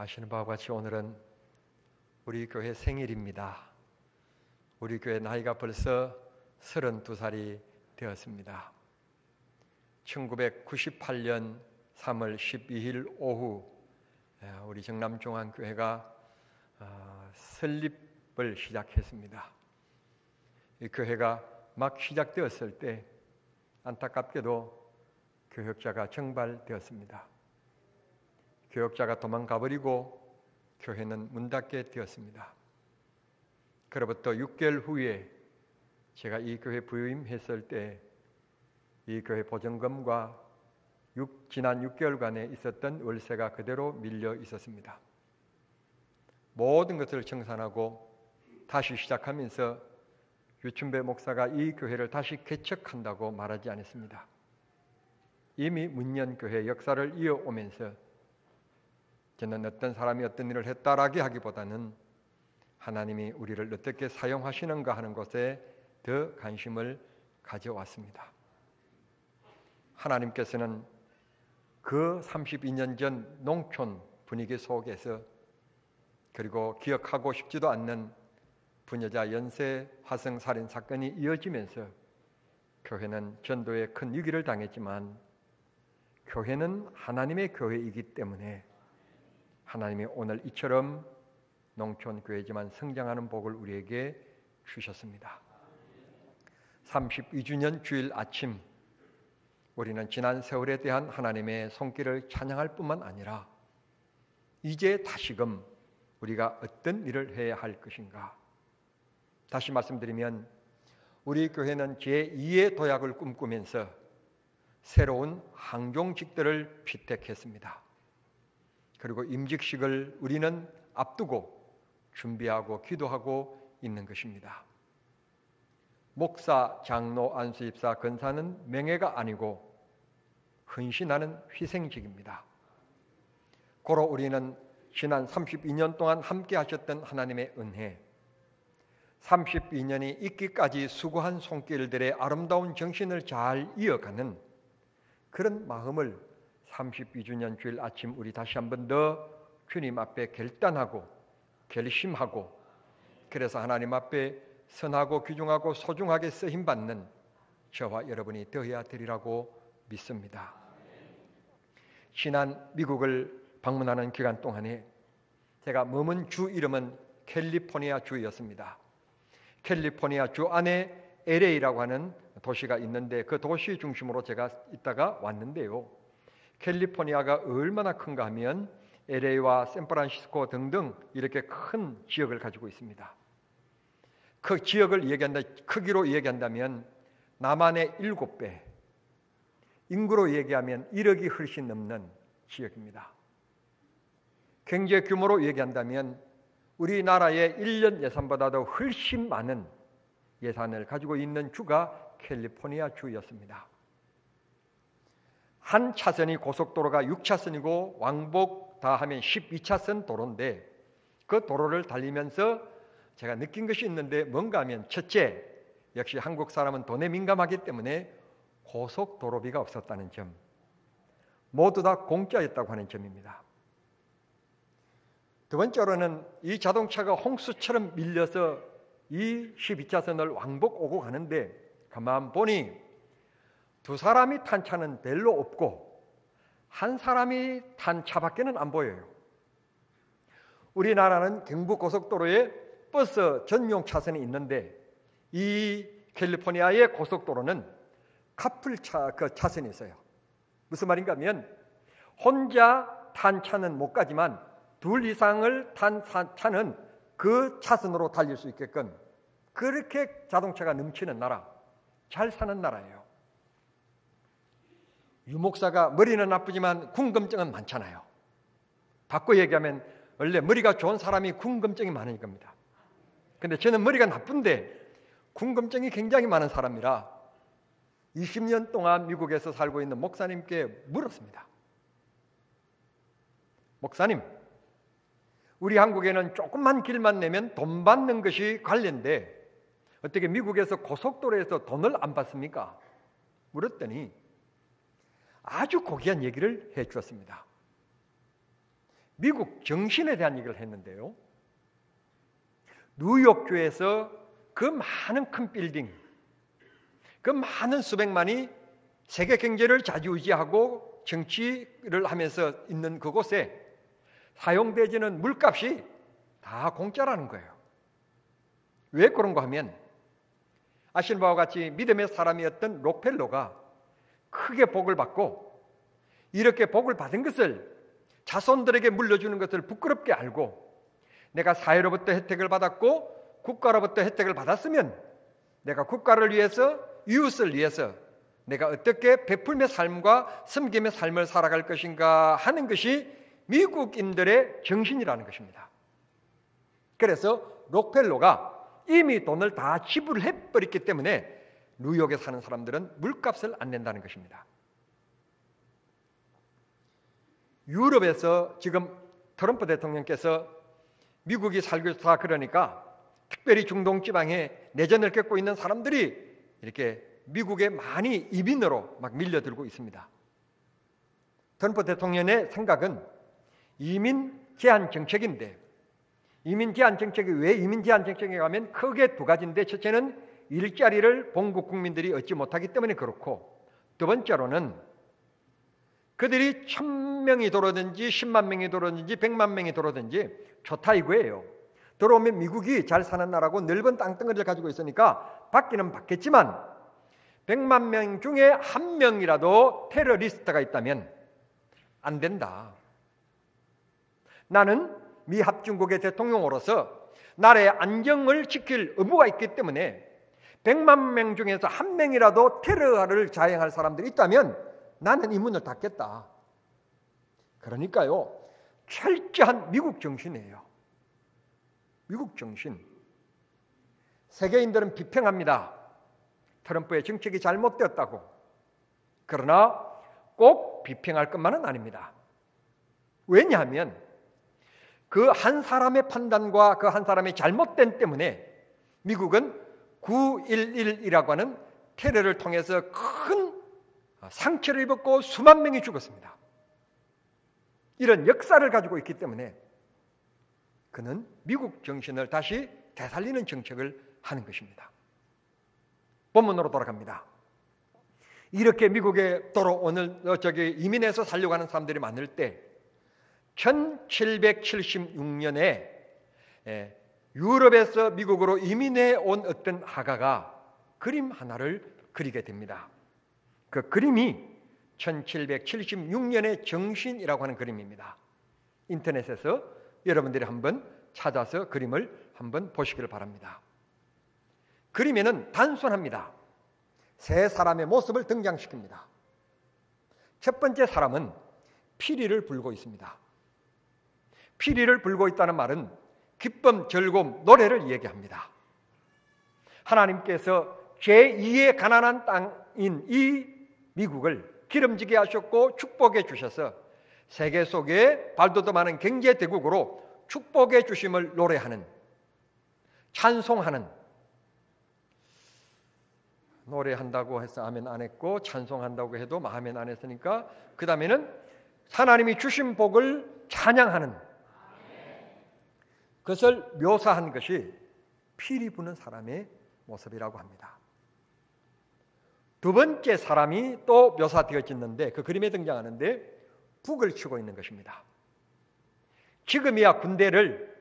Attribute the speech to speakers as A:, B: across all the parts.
A: 아시는 바와 같이 오늘은 우리 교회 생일입니다. 우리 교회 나이가 벌써 32살이 되었습니다. 1998년 3월 12일 오후 우리 정남중앙교회가 설립을 시작했습니다. 이 교회가 막 시작되었을 때 안타깝게도 교역자가 정발되었습니다. 교역자가 도망가버리고 교회는 문 닫게 되었습니다. 그로부터 6개월 후에 제가 이 교회 부임했을 때 이 교회 보증금과 지난 6개월간에 있었던 월세가 그대로 밀려 있었습니다. 모든 것을 청산하고 다시 시작하면서 유춘배 목사가 이 교회를 다시 개척한다고 말하지 않았습니다. 이미 문년교회 역사를 이어오면서 저는 어떤 사람이 어떤 일을 했다라고 하기보다는 하나님이 우리를 어떻게 사용하시는가 하는 것에 더 관심을 가져왔습니다. 하나님께서는 그 32년 전 농촌 분위기 속에서 그리고 기억하고 싶지도 않는 부녀자 연쇄 화성 살인 사건이 이어지면서 교회는 전도에 큰 위기를 당했지만 교회는 하나님의 교회이기 때문에 하나님이 오늘 이처럼 농촌 교회지만 성장하는 복을 우리에게 주셨습니다. 32주년 주일 아침 우리는 지난 세월에 대한 하나님의 손길을 찬양할 뿐만 아니라 이제 다시금 우리가 어떤 일을 해야 할 것인가. 다시 말씀드리면 우리 교회는 제2의 도약을 꿈꾸면서 새로운 항종직들을 피택했습니다. 그리고 임직식을 우리는 앞두고 준비하고 기도하고 있는 것입니다. 목사, 장로, 안수집사, 권사는 명예가 아니고 헌신하는 희생직입니다. 고로 우리는 지난 32년 동안 함께 하셨던 하나님의 은혜, 32년이 있기까지 수고한 손길들의 아름다운 정신을 잘 이어가는 그런 마음을 32주년 주일 아침 우리 다시 한 번 더 주님 앞에 결단하고 결심하고 그래서 하나님 앞에 선하고 귀중하고 소중하게 쓰임받는 저와 여러분이 되어야 되리라고 믿습니다. 지난 미국을 방문하는 기간 동안에 제가 머문 주 이름은 캘리포니아 주였습니다. 캘리포니아 주 안에 LA라고 하는 도시가 있는데 그 도시 중심으로 제가 있다가 왔는데요. 캘리포니아가 얼마나 큰가 하면 LA와 샌프란시스코 등등 이렇게 큰 지역을 가지고 있습니다. 그 지역을 크기로 얘기한다면 남한의 7배, 인구로 얘기하면 1억이 훨씬 넘는 지역입니다. 경제 규모로 얘기한다면 우리나라의 1년 예산보다도 훨씬 많은 예산을 가지고 있는 주가 캘리포니아 주였습니다. 한 차선이 고속도로가 6차선이고 왕복 다 하면 12차선 도로인데 그 도로를 달리면서 제가 느낀 것이 있는데 뭔가 하면 첫째, 역시 한국 사람은 돈에 민감하기 때문에 고속도로비가 없었다는 점, 모두 다 공짜였다고 하는 점입니다. 두 번째로는 이 자동차가 홍수처럼 밀려서 이 12차선을 왕복 오고 가는데 가만 보니 두 사람이 탄 차는 별로 없고 한 사람이 탄 차밖에는 안 보여요. 우리나라는 경부고속도로에 버스 전용 차선이 있는데 이 캘리포니아의 고속도로는 카풀차 차선이 있어요. 무슨 말인가 하면 혼자 탄 차는 못 가지만 둘 이상을 탄 차는 그 차선으로 달릴 수 있게끔 그렇게 자동차가 넘치는 나라, 잘 사는 나라예요. 유목사가 머리는 나쁘지만 궁금증은 많잖아요. 바꿔 얘기하면 원래 머리가 좋은 사람이 궁금증이 많을 겁니다. 근데 저는 머리가 나쁜데 궁금증이 굉장히 많은 사람이라 20년 동안 미국에서 살고 있는 목사님께 물었습니다. 목사님, 우리 한국에는 조금만 길만 내면 돈 받는 것이 관례인데 어떻게 미국에서 고속도로에서 돈을 안 받습니까? 물었더니 아주 고귀한 얘기를 해 주었습니다. 미국 정신에 대한 얘기를 했는데요. 뉴욕교에서 그 많은 큰 빌딩, 그 많은 수백만이 세계 경제를 좌지우지하고 정치를 하면서 있는 그곳에 사용되지는 물값이 다 공짜라는 거예요. 왜 그런가 하면 아시는 바와 같이 믿음의 사람이었던 록펠러가 크게 복을 받고 이렇게 복을 받은 것을 자손들에게 물려주는 것을 부끄럽게 알고 내가 사회로부터 혜택을 받았고 국가로부터 혜택을 받았으면 내가 국가를 위해서 이웃을 위해서 내가 어떻게 베풀며 삶과 섬김의 삶을 살아갈 것인가 하는 것이 미국인들의 정신이라는 것입니다. 그래서 록펠러가 이미 돈을 다 지불해 버렸기 때문에 뉴욕에 사는 사람들은 물값을 안 낸다는 것입니다. 유럽에서 지금 트럼프 대통령께서 미국이 살기 좋다 그러니까 특별히 중동 지방에 내전을 겪고 있는 사람들이 이렇게 미국에 많이 이민으로 막 밀려들고 있습니다. 트럼프 대통령의 생각은 이민 제한 정책인데 이민 제한 정책이 왜 이민 제한 정책에 가면 크게 두 가지인데 첫째는 일자리를 본국 국민들이 얻지 못하기 때문에 그렇고 두 번째로는 그들이 1000명이 들어오든지 10만 명이 들어오든지 100만 명이 들어오든지 좋다 이거예요. 들어오면 미국이 잘 사는 나라고 넓은 땅덩어리를 가지고 있으니까 받기는 받겠지만 100만 명 중에 한 명이라도 테러리스트가 있다면 안 된다. 나는 미 합중국의 대통령으로서 나라의 안정을 지킬 의무가 있기 때문에 100만 명 중에서 한 명이라도 테러를 자행할 사람들이 있다면 나는 이 문을 닫겠다. 그러니까요, 철저한 미국 정신이에요. 미국 정신. 세계인들은 비평합니다. 트럼프의 정책이 잘못되었다고. 그러나 꼭 비평할 것만은 아닙니다. 왜냐하면 그 한 사람의 판단과 그 한 사람의 잘못된 때문에 미국은 9.11이라고 하는 테러를 통해서 큰 상처를 입었고 수만 명이 죽었습니다. 이런 역사를 가지고 있기 때문에 그는 미국 정신을 다시 되살리는 정책을 하는 것입니다. 본문으로 돌아갑니다. 이렇게 미국에 오늘 이민해서 살려고 하는 사람들이 많을 때 1776년에 유럽에서 미국으로 이민해 온 어떤 화가가 그림 하나를 그리게 됩니다. 그 그림이 1776년의 정신이라고 하는 그림입니다. 인터넷에서 여러분들이 한번 찾아서 그림을 한번 보시길 바랍니다. 그림에는 단순합니다. 세 사람의 모습을 등장시킵니다. 첫 번째 사람은 피리를 불고 있습니다. 피리를 불고 있다는 말은 기쁨, 즐거움, 노래를 얘기합니다. 하나님께서 제2의 가난한 땅인 이 미국을 기름지게 하셨고 축복해 주셔서 세계 속에 발돋움 많은 경제 대국으로 축복해 주심을 노래하는, 찬송하는, 노래한다고 해서 아멘 안 했고 찬송한다고 해도 아멘 안 했으니까 그 다음에는 하나님이 주신 복을 찬양하는 그것을 묘사한 것이 피리 부는 사람의 모습이라고 합니다. 두 번째 사람이 또 묘사되어지는데 그 그림에 등장하는데 북을 치고 있는 것입니다. 지금이야 군대를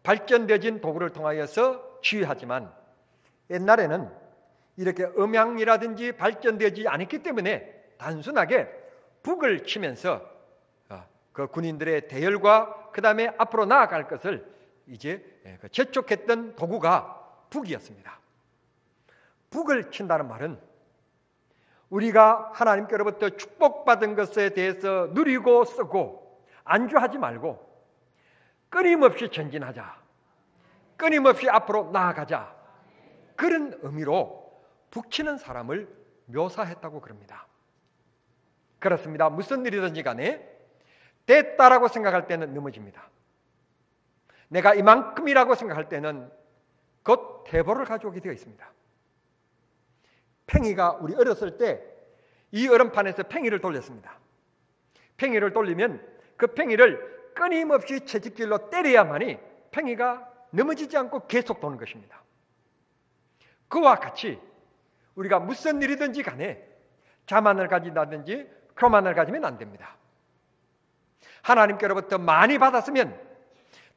A: 발전되어진 도구를 통하여서 지휘하지만 옛날에는 이렇게 음향이라든지 발전되지 않았기 때문에 단순하게 북을 치면서 그 군인들의 대열과 그 다음에 앞으로 나아갈 것을 이제 재촉했던 도구가 북이었습니다. 북을 친다는 말은 우리가 하나님께로부터 축복받은 것에 대해서 누리고 쓰고 안주하지 말고 끊임없이 전진하자. 끊임없이 앞으로 나아가자. 그런 의미로 북치는 사람을 묘사했다고 그럽니다. 그렇습니다. 무슨 일이든지 간에 됐다라고 생각할 때는 넘어집니다. 내가 이만큼이라고 생각할 때는 곧 대보를 가져오게 되어 있습니다. 팽이가 우리 어렸을 때 이 얼음판에서 팽이를 돌렸습니다. 팽이를 돌리면 그 팽이를 끊임없이 채찍질로 때려야만이 팽이가 넘어지지 않고 계속 도는 것입니다. 그와 같이 우리가 무슨 일이든지 간에 자만을 가진다든지 교만을 가지면 안 됩니다. 하나님께로부터 많이 받았으면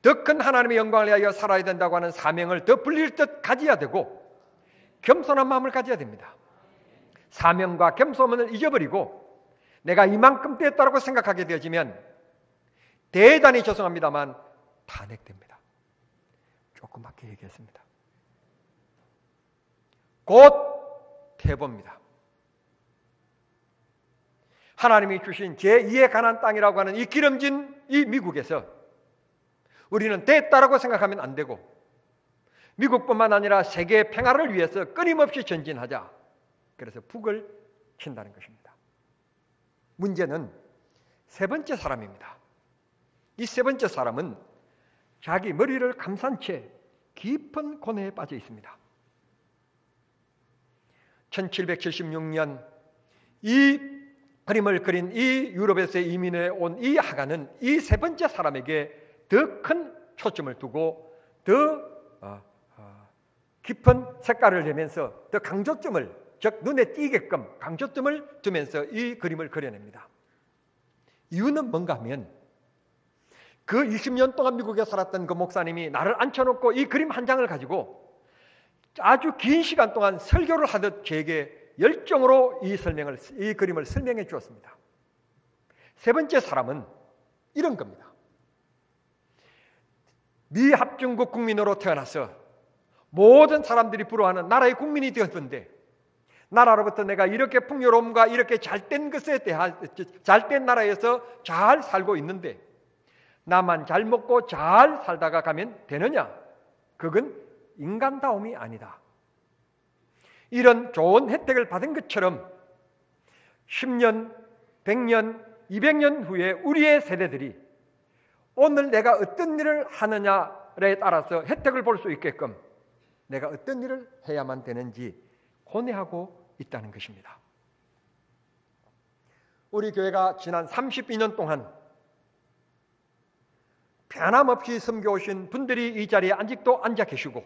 A: 더 큰 하나님의 영광을 위하여 살아야 된다고 하는 사명을 더 불릴 듯 가져야 되고 겸손한 마음을 가져야 됩니다. 사명과 겸손을 잊어버리고 내가 이만큼 됐다고 생각하게 되어지면 대단히 죄송합니다만 탄핵됩니다. 조그맣게 얘기했습니다. 곧 태보입니다. 하나님이 주신 제2의 가나안 땅이라고 하는 이 기름진 이 미국에서 우리는 됐다라고 생각하면 안 되고 미국뿐만 아니라 세계의 평화를 위해서 끊임없이 전진하자. 그래서 북을 친다는 것입니다. 문제는 세 번째 사람입니다. 이 세 번째 사람은 자기 머리를 감싼 채 깊은 고뇌에 빠져 있습니다. 1776년 이 그림을 그린 이 유럽에서 이민해 온 이 하가는 이 세 번째 사람에게 더 큰 초점을 두고 더 깊은 색깔을 내면서 더 강조점을, 즉 눈에 띄게끔 강조점을 두면서 이 그림을 그려냅니다. 이유는 뭔가 하면 그 20년 동안 미국에 살았던 그 목사님이 나를 앉혀놓고 이 그림 한 장을 가지고 아주 긴 시간 동안 설교를 하듯 제게 열정으로 이 그림을 설명해 주었습니다. 세 번째 사람은 이런 겁니다. 미합중국 국민으로 태어나서 모든 사람들이 부러워하는 나라의 국민이 되었는데 나라로부터 내가 이렇게 풍요로움과 이렇게 잘된 것에 대한 잘된 나라에서 잘 살고 있는데 나만 잘 먹고 잘 살다가 가면 되느냐? 그건 인간다움이 아니다. 이런 좋은 혜택을 받은 것처럼 10년, 100년, 200년 후에 우리의 세대들이 오늘 내가 어떤 일을 하느냐에 따라서 혜택을 볼 수 있게끔 내가 어떤 일을 해야만 되는지 고뇌하고 있다는 것입니다. 우리 교회가 지난 32년 동안 변함없이 섬겨오신 분들이 이 자리에 아직도 앉아 계시고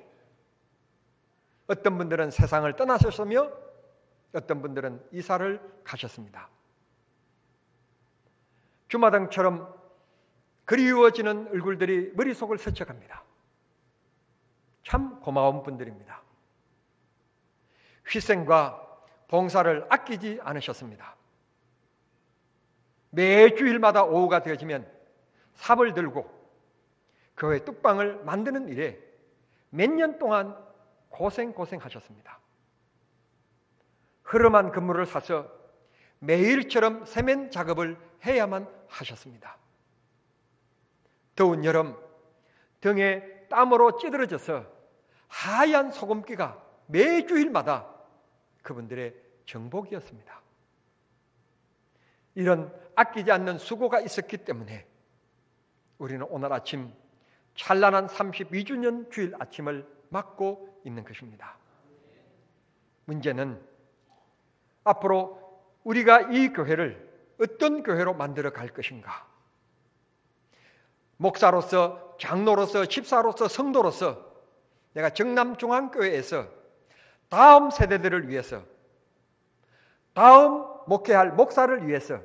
A: 어떤 분들은 세상을 떠나셨으며 어떤 분들은 이사를 가셨습니다. 주마등처럼 그리워지는 얼굴들이 머릿속을 스쳐갑니다. 참 고마운 분들입니다. 희생과 봉사를 아끼지 않으셨습니다. 매주일마다 오후가 되어지면 삽을 들고 교회 뚝방을 만드는 일에 몇 년 동안 고생하셨습니다. 흐름한 근무를 사서 매일처럼 세면 작업을 해야만 하셨습니다. 더운 여름 등에 땀으로 찌들어져서 하얀 소금기가 매주일마다 그분들의 정복이었습니다. 이런 아끼지 않는 수고가 있었기 때문에 우리는 오늘 아침 찬란한 32주년 주일 아침을 맞고 있는 것입니다. 문제는 앞으로 우리가 이 교회를 어떤 교회로 만들어 갈 것인가? 목사로서, 장로로서, 집사로서, 성도로서 내가 정남중앙교회에서 다음 세대들을 위해서, 다음 목회할 목사를 위해서,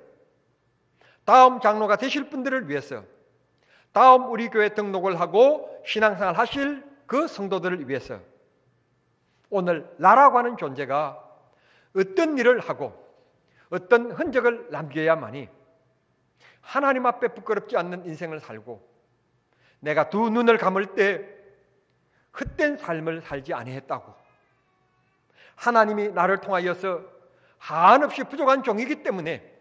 A: 다음 장로가 되실 분들을 위해서, 다음 우리 교회 등록을 하고 신앙생활 하실 그 성도들을 위해서 오늘 나라고 하는 존재가 어떤 일을 하고 어떤 흔적을 남겨야만이 하나님 앞에 부끄럽지 않는 인생을 살고 내가 두 눈을 감을 때 헛된 삶을 살지 아니했다고, 하나님이 나를 통하여서 한없이 부족한 종이기 때문에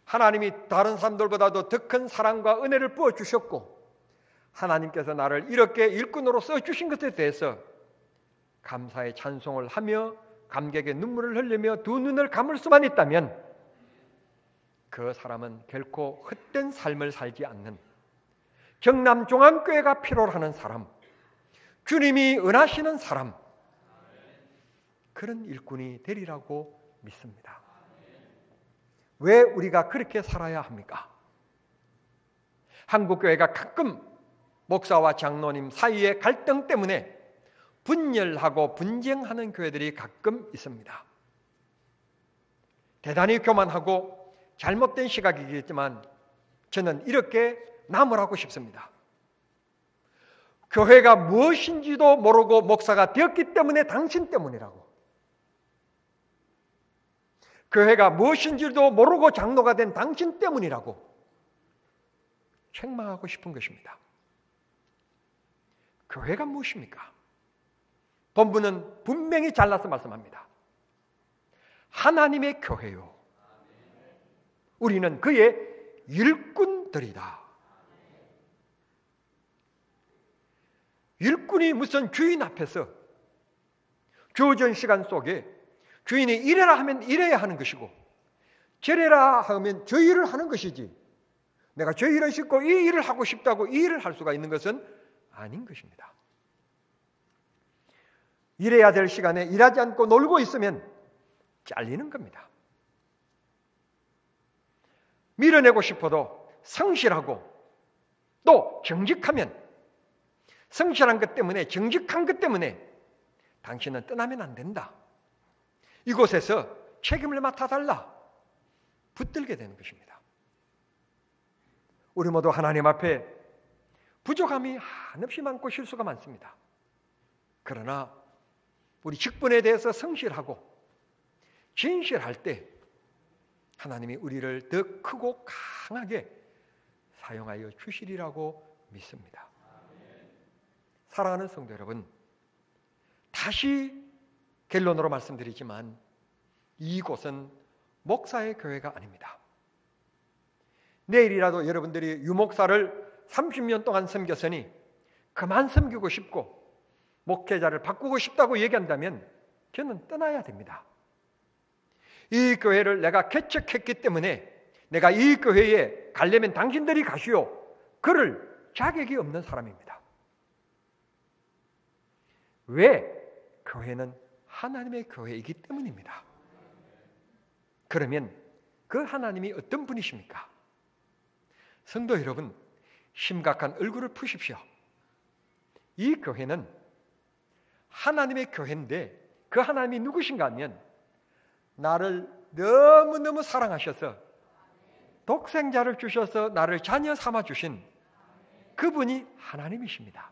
A: 하나님이 다른 사람들보다도 더 큰 사랑과 은혜를 부어주셨고 하나님께서 나를 이렇게 일꾼으로 써주신 것에 대해서 감사의 찬송을 하며 감격의 눈물을 흘리며 두 눈을 감을 수만 있다면 그 사람은 결코 헛된 삶을 살지 않는 정남종암교회가 필요로 하는 사람, 주님이 은하시는 사람, 그런 일꾼이 되리라고 믿습니다. 왜 우리가 그렇게 살아야 합니까? 한국교회가 가끔 목사와 장로님 사이의 갈등 때문에 분열하고 분쟁하는 교회들이 가끔 있습니다. 대단히 교만하고 잘못된 시각이겠지만 저는 이렇게 나무라고 싶습니다. 교회가 무엇인지도 모르고 목사가 되었기 때문에 당신 때문이라고. 교회가 무엇인지도 모르고 장로가 된 당신 때문이라고 책망하고 싶은 것입니다. 교회가 무엇입니까? 본문은 분명히 잘라서 말씀합니다. 하나님의 교회요. 우리는 그의 일꾼들이다. 일꾼이 무슨 주인 앞에서 주어진 시간 속에 주인이 이래라 하면 이래야 하는 것이고 저래라 하면 저 일을 하는 것이지 내가 저 일을 싣고 이 일을 하고 싶다고 이 일을 할 수가 있는 것은 아닌 것입니다. 일해야 될 시간에 일하지 않고 놀고 있으면 잘리는 겁니다. 밀어내고 싶어도 성실하고 또 정직하면 성실한 것 때문에 정직한 것 때문에 당신은 떠나면 안 된다. 이곳에서 책임을 맡아달라. 붙들게 되는 것입니다. 우리 모두 하나님 앞에 부족함이 한없이 많고 실수가 많습니다. 그러나 우리 직분에 대해서 성실하고 진실할 때 하나님이 우리를 더 크고 강하게 사용하여 주시리라고 믿습니다. 사랑하는 성도 여러분, 다시 결론으로 말씀드리지만 이곳은 목사의 교회가 아닙니다. 내일이라도 여러분들이 유목사를 30년 동안 섬겼으니 그만 섬기고 싶고 목회자를 바꾸고 싶다고 얘기한다면 저는 떠나야 됩니다. 이 교회를 내가 개척했기 때문에 내가 이 교회에 가려면 당신들이 가시오. 그럴 자격이 없는 사람입니다. 왜? 교회는 하나님의 교회이기 때문입니다. 그러면 그 하나님이 어떤 분이십니까? 성도 여러분, 심각한 얼굴을 푸십시오. 이 교회는 하나님의 교회인데 그 하나님이 누구신가 하면 나를 너무너무 사랑하셔서 독생자를 주셔서 나를 자녀 삼아 주신 그분이 하나님이십니다.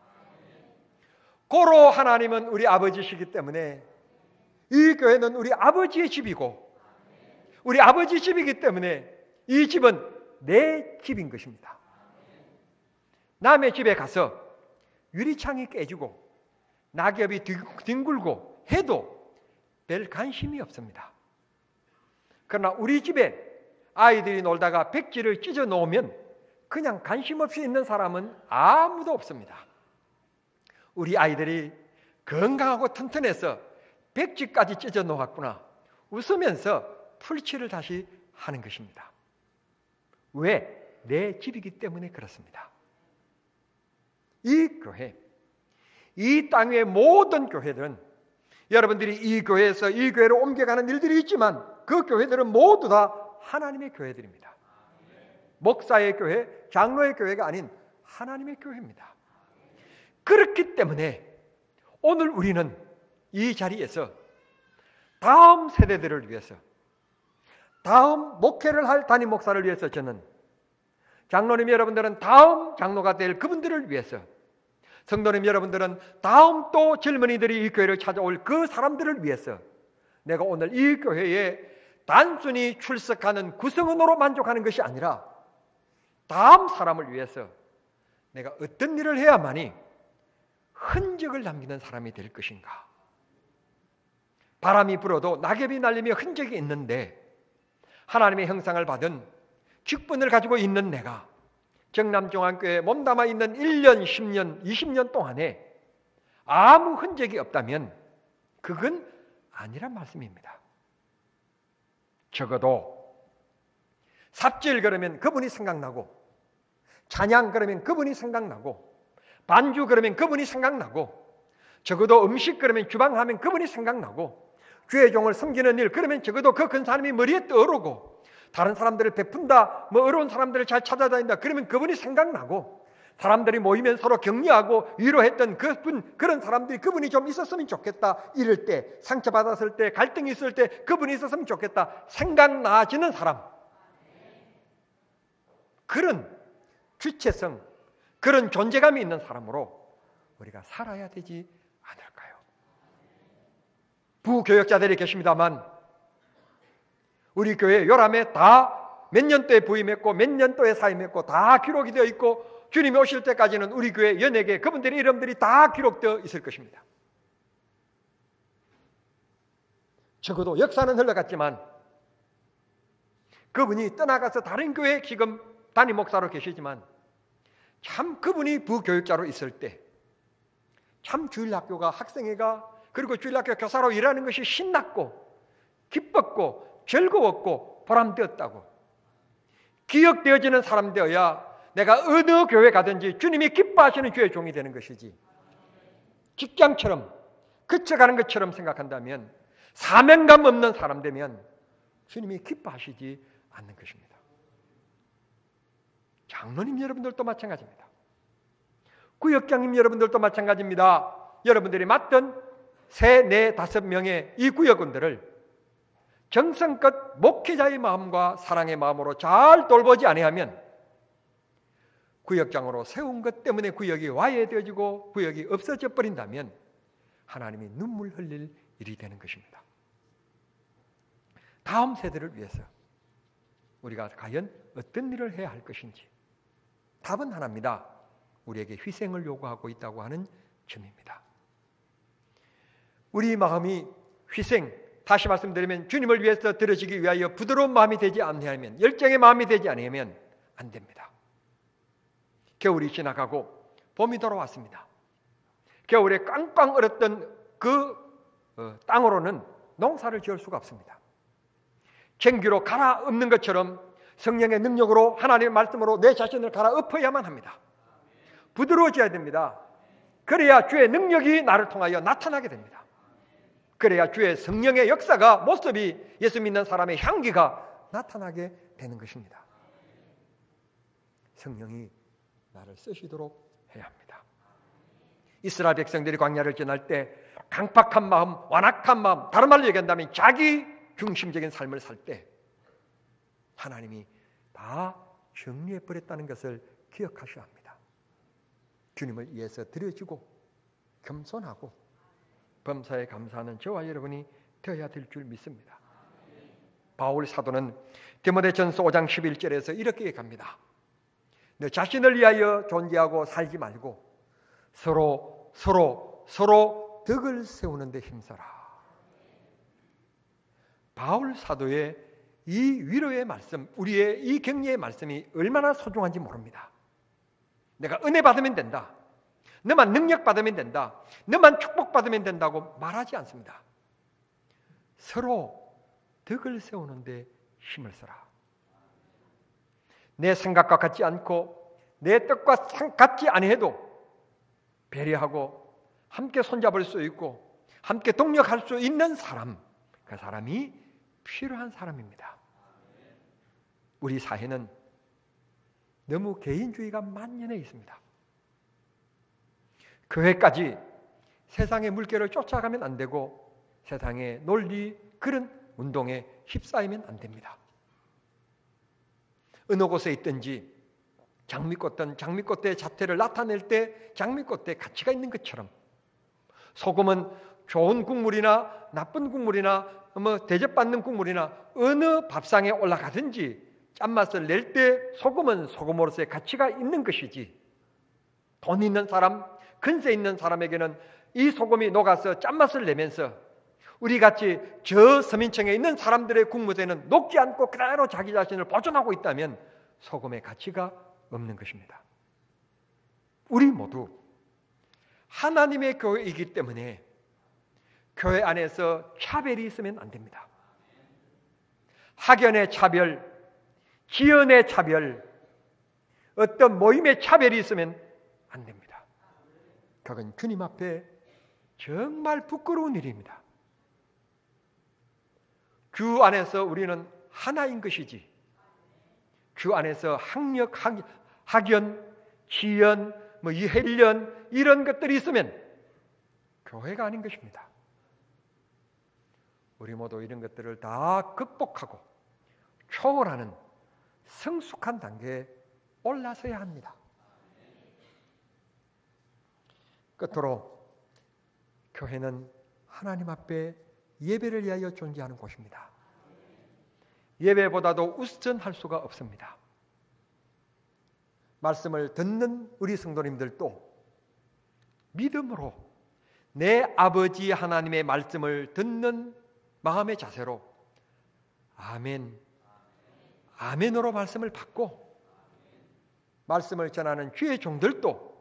A: 고로 하나님은 우리 아버지시기 때문에 이 교회는 우리 아버지의 집이고 우리 아버지 집이기 때문에 이 집은 내 집인 것입니다. 남의 집에 가서 유리창이 깨지고 낙엽이 뒹굴고 해도 별 관심이 없습니다. 그러나 우리 집에 아이들이 놀다가 백지를 찢어 놓으면 그냥 관심 없이 있는 사람은 아무도 없습니다. 우리 아이들이 건강하고 튼튼해서 백지까지 찢어 놓았구나 웃으면서 풀칠을 다시 하는 것입니다. 왜? 내 집이기 때문에 그렇습니다. 이 교회, 이 땅의 모든 교회들은 여러분들이 이 교회에서 이 교회로 옮겨가는 일들이 있지만 그 교회들은 모두 다 하나님의 교회들입니다. 목사의 교회, 장로의 교회가 아닌 하나님의 교회입니다. 그렇기 때문에 오늘 우리는 이 자리에서 다음 세대들을 위해서 다음 목회를 할 담임 목사를 위해서 저는 장로님 여러분들은 다음 장로가 될 그분들을 위해서 성도님 여러분들은 다음 또 젊은이들이 이 교회를 찾아올 그 사람들을 위해서 내가 오늘 이 교회에 단순히 출석하는 구성원으로 만족하는 것이 아니라 다음 사람을 위해서 내가 어떤 일을 해야만이 흔적을 남기는 사람이 될 것인가. 바람이 불어도 낙엽이 날리며 흔적이 있는데 하나님의 형상을 받은 직분을 가지고 있는 내가 정남종안교회에 몸담아 있는 1년, 10년, 20년 동안에 아무 흔적이 없다면 그건 아니란 말씀입니다. 적어도 삽질 그러면 그분이 생각나고 찬양 그러면 그분이 생각나고 반주 그러면 그분이 생각나고 적어도 음식 그러면 주방하면 그분이 생각나고 주의 종을 섬기는 일 그러면 적어도 그 큰 사람이 머리에 떠오르고 다른 사람들을 베푼다, 어려운 사람들을 잘 찾아다닌다. 그러면 그분이 생각나고, 사람들이 모이면 서로 격려하고 위로했던 그런 사람들이 그분이 좀 있었으면 좋겠다. 이럴 때, 상처받았을 때, 갈등이 있을 때 그분이 있었으면 좋겠다. 생각나지는 사람. 그런 주체성, 그런 존재감이 있는 사람으로 우리가 살아야 되지 않을까요? 부교역자들이 계십니다만 우리 교회 요람에 다 몇 년도에 부임했고 몇 년도에 사임했고 다 기록이 되어 있고 주님이 오실 때까지는 우리 교회 연예계 그분들의 이름들이 다 기록되어 있을 것입니다. 적어도 역사는 흘러갔지만 그분이 떠나가서 다른 교회에 지금 담임 목사로 계시지만 참 그분이 부교육자로 있을 때 참 주일학교가 학생회가 그리고 주일학교 교사로 일하는 것이 신났고 기뻤고 즐거웠고 보람되었다고 기억되어지는 사람 되어야 내가 어느 교회 가든지 주님이 기뻐하시는 교회 종이 되는 것이지 직장처럼 그쳐가는 것처럼 생각한다면 사명감 없는 사람 되면 주님이 기뻐하시지 않는 것입니다. 장로님 여러분들도 마찬가지입니다. 구역장님 여러분들도 마찬가지입니다. 여러분들이 맡은 3, 4, 5명의 이 구역원들을 정성껏 목회자의 마음과 사랑의 마음으로 잘 돌보지 아니하면 구역장으로 세운 것 때문에 구역이 와해되어지고 구역이 없어져 버린다면 하나님이 눈물 흘릴 일이 되는 것입니다. 다음 세대를 위해서 우리가 과연 어떤 일을 해야 할 것인지 답은 하나입니다. 우리에게 희생을 요구하고 있다고 하는 점입니다. 우리 마음이 희생, 다시 말씀드리면 주님을 위해서 들어지기 위하여 부드러운 마음이 되지 않으면, 열정의 마음이 되지 않으면 안 됩니다. 겨울이 지나가고 봄이 돌아왔습니다. 겨울에 꽝꽝 얼었던 그 땅으로는 농사를 지을 수가 없습니다. 쟁기로 갈아엎는 것처럼 성령의 능력으로 하나님의 말씀으로 내 자신을 갈아엎어야만 합니다. 부드러워져야 됩니다. 그래야 주의 능력이 나를 통하여 나타나게 됩니다. 그래야 주의 성령의 역사가 모습이 예수 믿는 사람의 향기가 나타나게 되는 것입니다. 성령이 나를 쓰시도록 해야 합니다. 이스라엘 백성들이 광야를 지날 때 강팍한 마음, 완악한 마음, 다른 말로 얘기한다면 자기 중심적인 삶을 살 때 하나님이 다 정리해버렸다는 것을 기억하셔야 합니다. 주님을 위해서 드려지고 겸손하고 범사에 감사하는 저와 여러분이 되어야 될 줄 믿습니다. 바울 사도는 디모데전서 5장 11절에서 이렇게 얘기합니다. 너 자신을 위하여 존재하고 살지 말고 서로 덕을 세우는 데 힘써라. 바울 사도의 이 위로의 말씀, 우리의 이 격려의 말씀이 얼마나 소중한지 모릅니다. 내가 은혜 받으면 된다. 너만 능력 받으면 된다. 너만 축복 받으면 된다고 말하지 않습니다. 서로 덕을 세우는데 힘을 써라. 내 생각과 같지 않고 내 뜻과 같지 아니해도 배려하고 함께 손잡을 수 있고 함께 동력할 수 있는 사람, 그 사람이 필요한 사람입니다. 우리 사회는 너무 개인주의가 만연해 있습니다. 교회까지 세상의 물결을 쫓아가면 안 되고 세상의 논리 그런 운동에 휩싸이면 안 됩니다. 어느 곳에 있든지 장미꽃의 자태를 나타낼 때 장미꽃의 가치가 있는 것처럼 소금은 좋은 국물이나 나쁜 국물이나 대접받는 국물이나 어느 밥상에 올라가든지 짠맛을 낼 때 소금은 소금으로서의 가치가 있는 것이지 돈 있는 사람, 근세 있는 사람에게는 이 소금이 녹아서 짠맛을 내면서 우리같이 저 서민층에 있는 사람들의 국무대는 녹지 않고 그대로 자기 자신을 보존하고 있다면 소금의 가치가 없는 것입니다. 우리 모두 하나님의 교회이기 때문에 교회 안에서 차별이 있으면 안 됩니다. 학연의 차별, 지연의 차별, 어떤 모임의 차별이 있으면 안 됩니다. 그건 주님 앞에 정말 부끄러운 일입니다. 주 안에서 우리는 하나인 것이지 주 안에서 학력, 학연, 지연, 이 헬련 이런 것들이 있으면 교회가 아닌 것입니다. 우리 모두 이런 것들을 다 극복하고 초월하는 성숙한 단계에 올라서야 합니다. 끝으로 교회는 하나님 앞에 예배를 위하여 존재하는 곳입니다. 예배보다도 우선할 수가 없습니다. 말씀을 듣는 우리 성도님들도 믿음으로 내 아버지 하나님의 말씀을 듣는 마음의 자세로 아멘, 아멘으로 말씀을 받고 말씀을 전하는 주의 종들도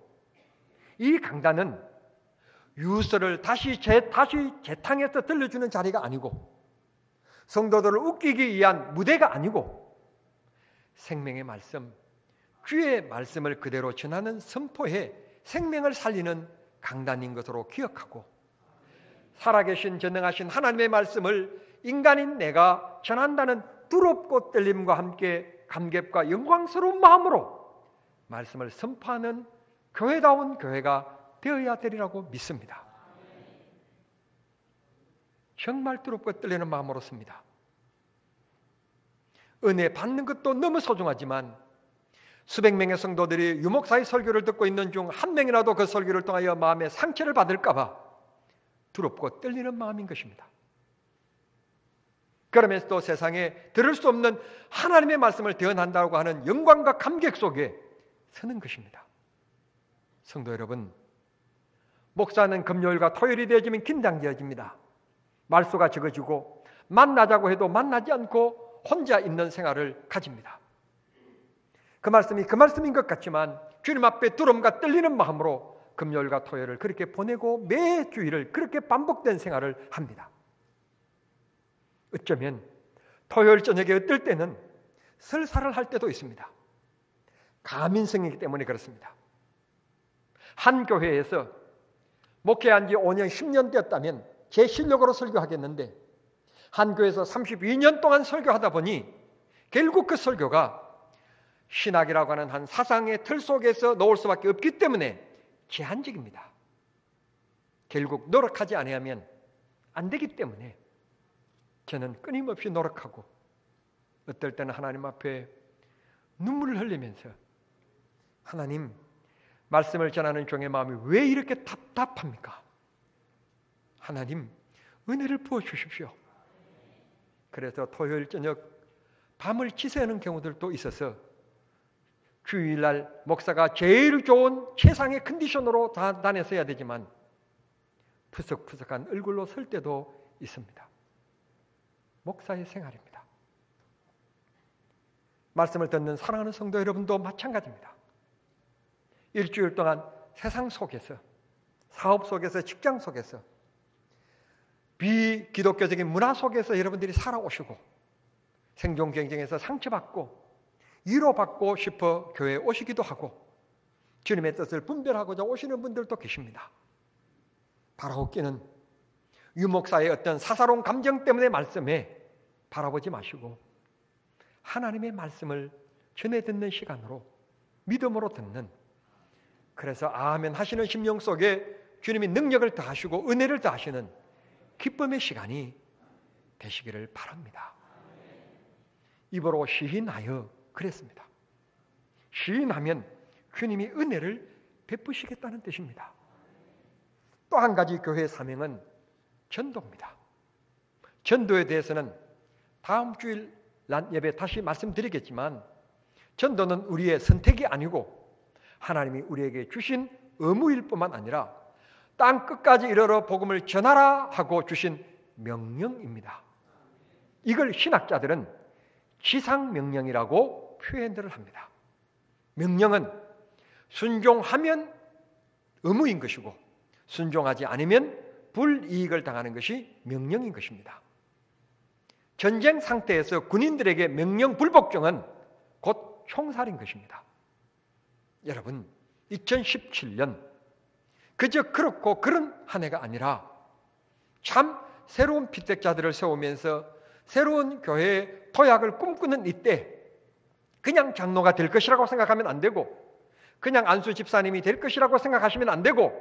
A: 이 강단은 유서를 다시 재탕해서 들려주는 자리가 아니고 성도들을 웃기기 위한 무대가 아니고 생명의 말씀, 주의 말씀을 그대로 전하는 선포에 생명을 살리는 강단인 것으로 기억하고 살아계신 전능하신 하나님의 말씀을 인간인 내가 전한다는 두렵고 떨림과 함께 감격과 영광스러운 마음으로 말씀을 선포하는 교회다운 교회가 되어야 되리라고 믿습니다. 정말 두렵고 떨리는 마음으로 씁니다. 은혜 받는 것도 너무 소중하지만 수백 명의 성도들이 유목사의 설교를 듣고 있는 중 한 명이라도 그 설교를 통하여 마음에 상처를 받을까 봐 두렵고 떨리는 마음인 것입니다. 그러면서도 세상에 들을 수 없는 하나님의 말씀을 대언한다고 하는 영광과 감격 속에 서는 것입니다. 성도 여러분, 목사는 금요일과 토요일이 되어지면 긴장되어집니다. 말수가 적어지고 만나자고 해도 만나지 않고 혼자 있는 생활을 가집니다. 그 말씀이 그 말씀인 것 같지만 주님 앞에 두려움과 떨리는 마음으로 금요일과 토요일을 그렇게 보내고 매 주일을 그렇게 반복된 생활을 합니다. 어쩌면 토요일 저녁에 어떨 때는 설사를 할 때도 있습니다. 가민성이기 때문에 그렇습니다. 한 교회에서 목회한 지 5년, 10년 되었다면 제 실력으로 설교하겠는데 한 교회에서 32년 동안 설교하다 보니 결국 그 설교가 신학이라고 하는 한 사상의 틀 속에서 놓을 수밖에 없기 때문에 제한적입니다. 결국 노력하지 아니하면 안 되기 때문에 저는 끊임없이 노력하고 어떨 때는 하나님 앞에 눈물을 흘리면서 하나님, 말씀을 전하는 종의 마음이 왜 이렇게 답답합니까? 하나님, 은혜를 부어주십시오. 그래서 토요일 저녁 밤을 지새우는 경우들도 있어서 주일날 목사가 제일 좋은 최상의 컨디션으로 다녔어야 되지만 푸석푸석한 얼굴로 설 때도 있습니다. 목사의 생활입니다. 말씀을 듣는 사랑하는 성도 여러분도 마찬가지입니다. 일주일 동안 세상 속에서, 사업 속에서, 직장 속에서, 비기독교적인 문화 속에서 여러분들이 살아오시고 생존 경쟁에서 상처받고 위로받고 싶어 교회에 오시기도 하고 주님의 뜻을 분별하고자 오시는 분들도 계십니다. 바라옵기는 유목사의 어떤 사사로운 감정 때문에 말씀에 바라보지 마시고 하나님의 말씀을 전해 듣는 시간으로 믿음으로 듣는, 그래서 아멘 하시는 심령 속에 주님이 능력을 더하시고 은혜를 더하시는 기쁨의 시간이 되시기를 바랍니다. 입으로 시인하여 그랬습니다. 시인하면 주님이 은혜를 베푸시겠다는 뜻입니다. 또 한 가지 교회의 사명은 전도입니다. 전도에 대해서는 다음 주일 예배 다시 말씀드리겠지만 전도는 우리의 선택이 아니고 하나님이 우리에게 주신 의무일 뿐만 아니라 땅 끝까지 이르러 복음을 전하라 하고 주신 명령입니다. 이걸 신학자들은 지상명령이라고 표현들을 합니다. 명령은 순종하면 의무인 것이고 순종하지 않으면 불이익을 당하는 것이 명령인 것입니다. 전쟁 상태에서 군인들에게 명령 불복종은 곧 총살인 것입니다. 여러분, 2017년 그저 그렇고 그런 한 해가 아니라 참 새로운 피택자들을 세우면서 새로운 교회의 도약을 꿈꾸는 이때 그냥 장로가 될 것이라고 생각하면 안 되고, 그냥 안수 집사님이 될 것이라고 생각하시면 안 되고,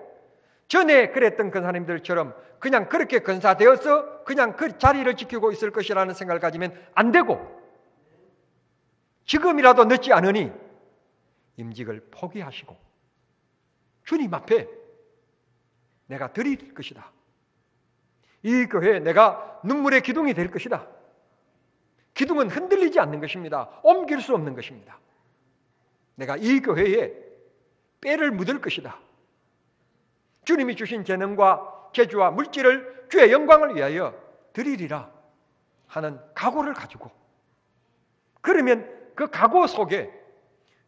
A: 전에 그랬던 근사님들처럼 그냥 그렇게 근사되어서 그냥 그 자리를 지키고 있을 것이라는 생각을 가지면 안 되고, 지금이라도 늦지 않으니 임직을 포기하시고 주님 앞에 내가 드릴 것이다. 이 교회에 내가 눈물의 기둥이 될 것이다. 기둥은 흔들리지 않는 것입니다. 옮길 수 없는 것입니다. 내가 이 교회에 뼈를 묻을 것이다. 주님이 주신 재능과 재주와 물질을 주의 영광을 위하여 드리리라 하는 각오를 가지고, 그러면 그 각오 속에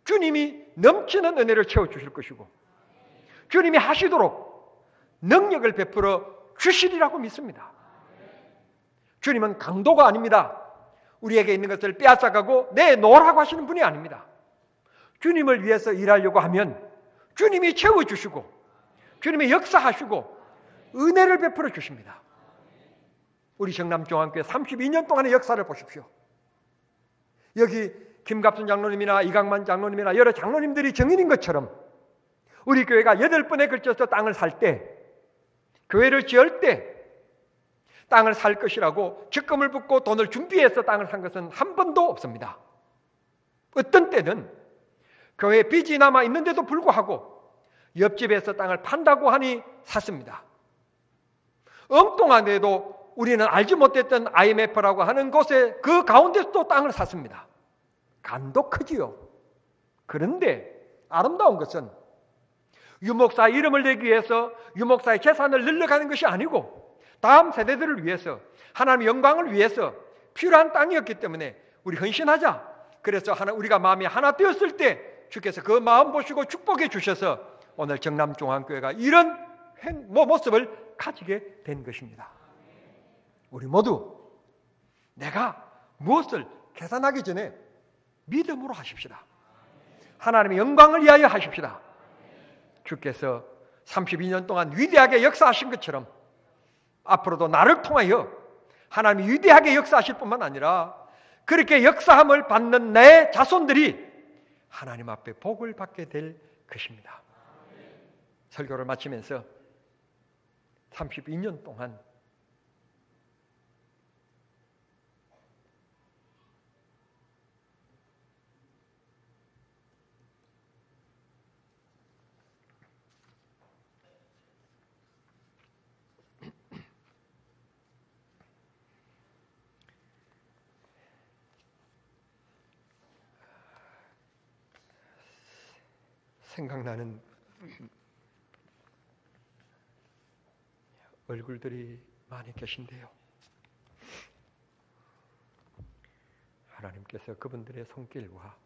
A: 주님이 넘치는 은혜를 채워주실 것이고 주님이 하시도록 능력을 베풀어 주시리라고 믿습니다. 주님은 강도가 아닙니다. 우리에게 있는 것을 빼앗아가고 내놓으라고 하시는 분이 아닙니다. 주님을 위해서 일하려고 하면 주님이 채워주시고 주님이 역사하시고 은혜를 베풀어 주십니다. 우리 정남중앙교회 32년 동안의 역사를 보십시오. 여기 김갑순 장로님이나 이강만 장로님이나 여러 장로님들이 증인인 것처럼 우리 교회가 8번에 걸쳐서 땅을 살 때, 교회를 지을 때 땅을 살 것이라고 적금을 붓고 돈을 준비해서 땅을 산 것은 한 번도 없습니다. 어떤 때는 교회에 빚이 남아 있는데도 불구하고 옆집에서 땅을 판다고 하니 샀습니다. 엉뚱한데도 우리는 알지 못했던 IMF라고 하는 곳에 그 가운데서 또 땅을 샀습니다. 간도 크지요. 그런데 아름다운 것은 유목사 이름을 내기 위해서 유목사의 재산을 늘려가는 것이 아니고 다음 세대들을 위해서 하나님의 영광을 위해서 필요한 땅이었기 때문에 우리 헌신하자. 그래서 우리가 마음이 하나 되었을 때 주께서 그 마음 보시고 축복해 주셔서 오늘 정남중앙교회가 이런 모습을 가지게 된 것입니다. 우리 모두 내가 무엇을 계산하기 전에 믿음으로 하십시다. 하나님의 영광을 위하여 하십시다. 주께서 32년 동안 위대하게 역사하신 것처럼 앞으로도 나를 통하여 하나님이 위대하게 역사하실 뿐만 아니라 그렇게 역사함을 받는 내 자손들이 하나님 앞에 복을 받게 될 것입니다. 설교를 마치면서 32년 동안 생각나는 얼굴들이 많이 계신데요. 하나님께서 그분들의 손길과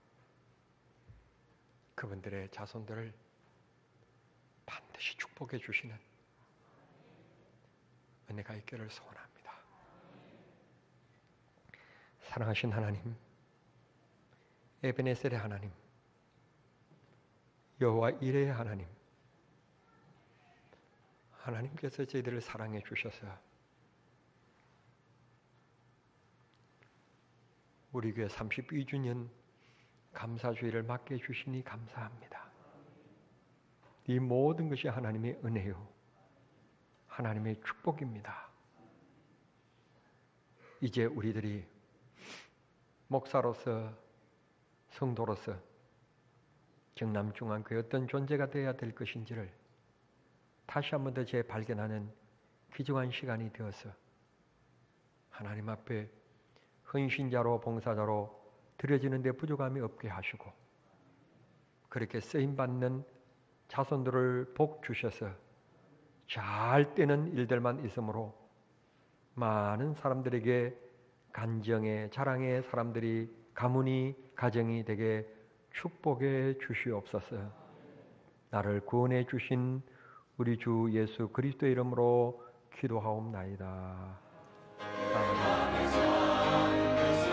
A: 그분들의 자손들을 반드시 축복해 주시는 은혜가 있기를 소원합니다. 사랑하신 하나님, 에베네셀의 하나님, 여호와 이레의 하나님, 하나님께서 저희들을 사랑해 주셔서 우리 교회 32주년 감사주의를 맡게 해주시니 감사합니다. 이 모든 것이 하나님의 은혜요, 하나님의 축복입니다. 이제 우리들이 목사로서, 성도로서 정남중앙교회 어떤 존재가 되어야 될 것인지를 다시 한 번 더 재발견하는 귀중한 시간이 되어서 하나님 앞에 헌신자로 봉사자로 드려지는 데 부족함이 없게 하시고 그렇게 쓰임받는 자손들을 복 주셔서 잘 되는 일들만 있으므로 많은 사람들에게 간정의 자랑의 사람들이 가문이 가정이 되게 축복해 주시옵소서. 나를 구원해 주신 우리 주 예수 그리스도의 이름으로 기도하옵나이다. 아멘.